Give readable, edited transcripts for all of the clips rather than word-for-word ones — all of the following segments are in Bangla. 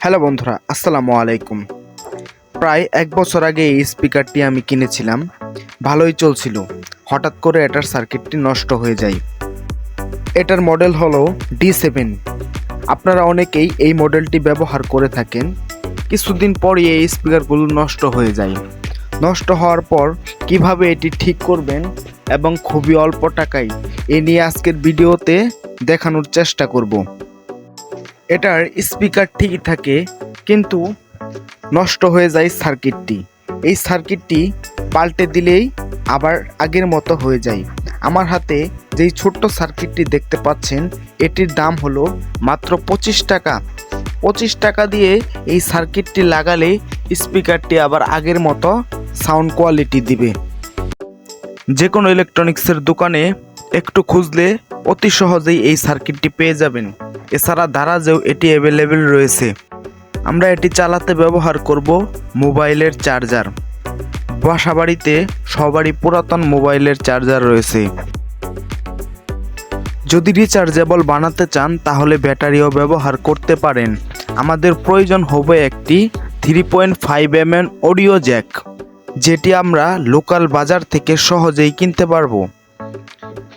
হ্যালো বন্ধুরা, আসসালামু আলাইকুম। প্রায় 1 বছর আগে এই স্পিকারটি আমি কিনেছিলাম। ভালোই চলছিল। হঠাৎ করে এটার সার্কিটটি নষ্ট হয়ে যায়। এটার মডেল হলো D7। আপনারা অনেকেই এই মডেলটি ব্যবহার করে থাকেন। কিছুদিন পরই এই স্পিকারগুলো নষ্ট হয়ে যায়। নষ্ট হওয়ার পর কিভাবে এটি ঠিক করবেন এবং খুবই অল্প টাকায় এ নিয়ে আজকের ভিডিওতে দেখানোর চেষ্টা করব। এটার স্পিকার ঠিকই থাকে, কিন্তু নষ্ট হয়ে যায় সার্কিটটি। এই সার্কিটটি পাল্টে দিলেই আবার আগের মতো হয়ে যায়। আমার হাতে যেই ছোট্ট সার্কিটটি দেখতে পাচ্ছেন, এটির দাম হলো মাত্র 25 টাকা। 25 টাকা দিয়ে এই সার্কিটটি লাগালে স্পিকারটি আবার আগের মতো সাউন্ড কোয়ালিটি দিবে। যে কোনো ইলেকট্রনিক্সের দোকানে একটু খুঁজলে অতি সহজেই এই সার্কিটটি পেয়ে যাবেন। এছাড়া দারাজেও এটি অ্যাভেলেবেল রয়েছে। আমরা এটি চালাতে ব্যবহার করব মোবাইলের চার্জার। বাসাবাড়িতে সবারই পুরাতন মোবাইলের চার্জার রয়েছে। যদি রিচার্জেবল বানাতে চান তাহলে ব্যাটারিও ব্যবহার করতে পারেন। আমাদের প্রয়োজন হবে একটি 3.5mm অডিও জ্যাক, যেটি আমরা লোকাল বাজার থেকে সহজেই কিনতে পারবো।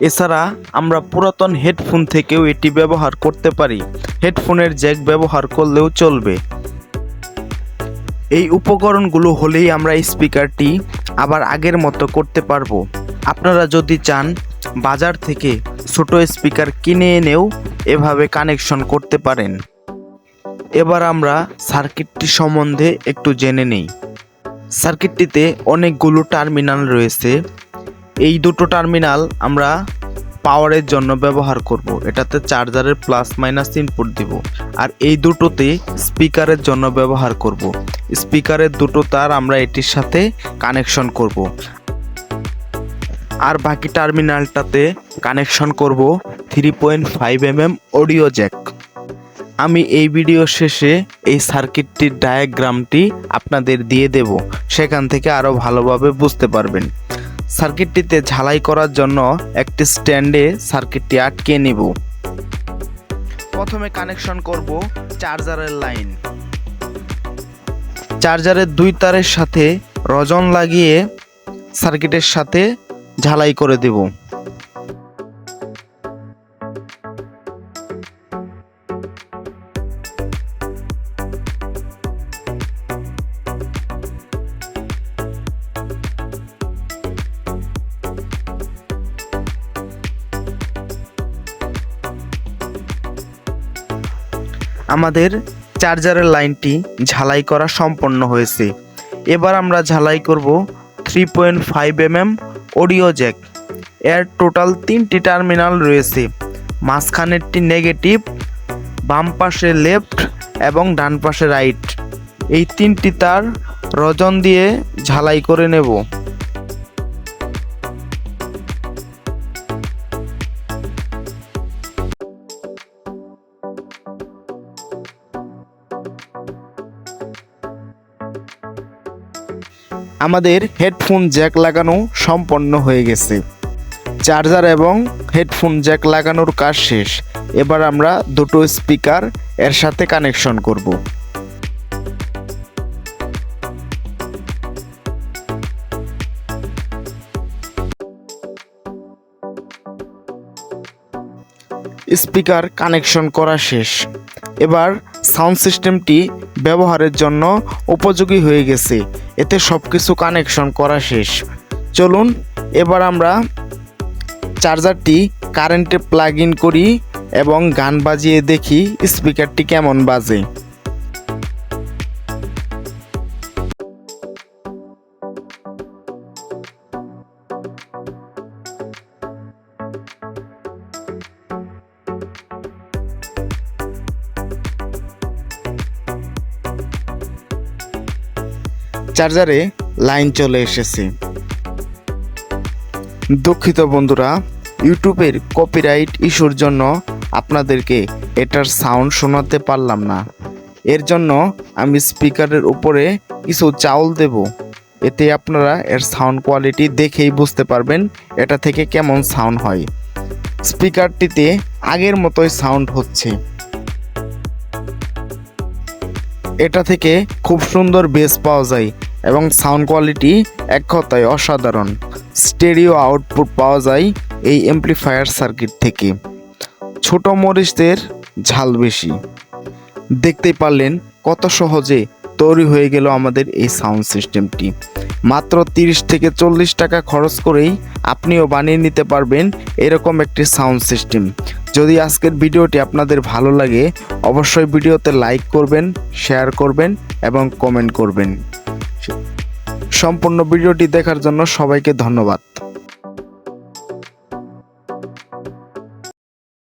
এছাড়া আমরা পুরাতন হেডফোন থেকেও এটি ব্যবহার করতে পারি। হেডফোনের জ্যাক ব্যবহার করলেও চলবে। এই উপকরণগুলো হলেই আমরা স্পিকারটি আবার আগের মতো করতে পারবো। আপনারা যদি চান বাজার থেকে ছোট স্পিকার কিনে এনেও এভাবে কানেকশন করতে পারেন। এবার আমরা সার্কিটটি সম্বন্ধে একটু জেনে নেই। সার্কিটটিতে অনেকগুলো টার্মিনাল রয়েছে। এই দুটো টার্মিনাল আমরা পাওয়ারের জন্য ব্যবহার করব। এটাতে চার্জারের প্লাস মাইনাস ইনপুট দিব। আর এই দুটোতে স্পিকারের জন্য ব্যবহার করব। স্পিকারের দুটো তার আমরা এটির সাথে কানেকশন করব। আর বাকি টার্মিনালটাতে কানেকশন করব 3.5mm অডিও জ্যাক। আমি এই ভিডিও শেষে এই সার্কিটটির ডায়াগ্রামটি আপনাদের দিয়ে দেব। সেখান থেকে আরও ভালোভাবে বুঝতে পারবেন। সার্কিটটিতে ঝালাই করার জন্য একটি স্ট্যান্ডে সার্কিটটি আটকে নিব। প্রথমে কানেকশন করব চার্জারের লাইন। চার্জারের দুই তারের সাথে রজন লাগিয়ে সার্কিটের সাথে ঝালাই করে দেব। আমাদের চার্জারের লাইনটি ঝালাই করা সম্পন্ন হয়েছে। এবার আমরা ঝালাই করব 3.5mm অডিও জ্যাক। এর টোটাল 3টি টার্মিনাল রয়েছে। মাঝখানেরটি নেগেটিভ, বাম পাশে লেফট এবং ডান পাশে রাইট। এই 3টি তার রজন দিয়ে ঝালাই করে নেব। আমাদের হেডফোন জ্যাক লাগানো সম্পন্ন হয়ে গেছে। চার্জার এবং হেডফোন জ্যাক লাগানোর কাজ শেষ। এবার আমরা দুটো স্পিকার এর সাথে কানেকশন করব। স্পিকার কানেকশন করা শেষ। এবার সাউন্ড সিস্টেমটি ব্যবহারের জন্য উপযোগী হয়ে গেছে। এতে সব কিছু কানেকশন করা শেষ। চলুন এবার আমরা চার্জারটি কারেন্টে প্লাগ ইন করি এবং গান বাজিয়ে দেখি স্পিকারটি কেমন বাজে। চার্জারে লাইন চলে এসেছে। দুঃখিত বন্ধুরা, ইউটিউবের কপিরাইট ইস্যুর জন্য আপনাদেরকে এটার সাউন্ড শোনাতে পারলাম না। এর জন্য আমি স্পিকারের উপরে কিছু চাউল দেব। এতে আপনারা এর সাউন্ড কোয়ালিটি দেখেই বুঝতে পারবেন এটা থেকে কেমন সাউন্ড হয়। স্পিকারটিতে আগের মতোই সাউন্ড হচ্ছে। এটা থেকে খুব সুন্দর বেস পাওয়া যায় এবং সাউন্ড কোয়ালিটি এক কথায় অসাধারণ। স্টেরিও আউটপুট পাওয়া যায় এই অ্যাম্প্লিফায়ার সার্কিট থেকে। ছোট মরিচদের ঝাল বেশি। দেখতেই পারলেন কত সহজে তৈরি হয়ে গেল আমাদের এই সাউন্ড সিস্টেমটি। মাত্র 30 থেকে 40 টাকা খরচ করেই আপনিও বানিয়ে নিতে পারবেন এরকম একটি সাউন্ড সিস্টেম। যদি আজকের ভিডিওটি আপনাদের ভালো লাগে অবশ্যই ভিডিওতে লাইক করবেন, শেয়ার করবেন এবং কমেন্ট করবেন। সম্পূর্ণ ভিডিওটি দেখার জন্য সবাইকে ধন্যবাদ।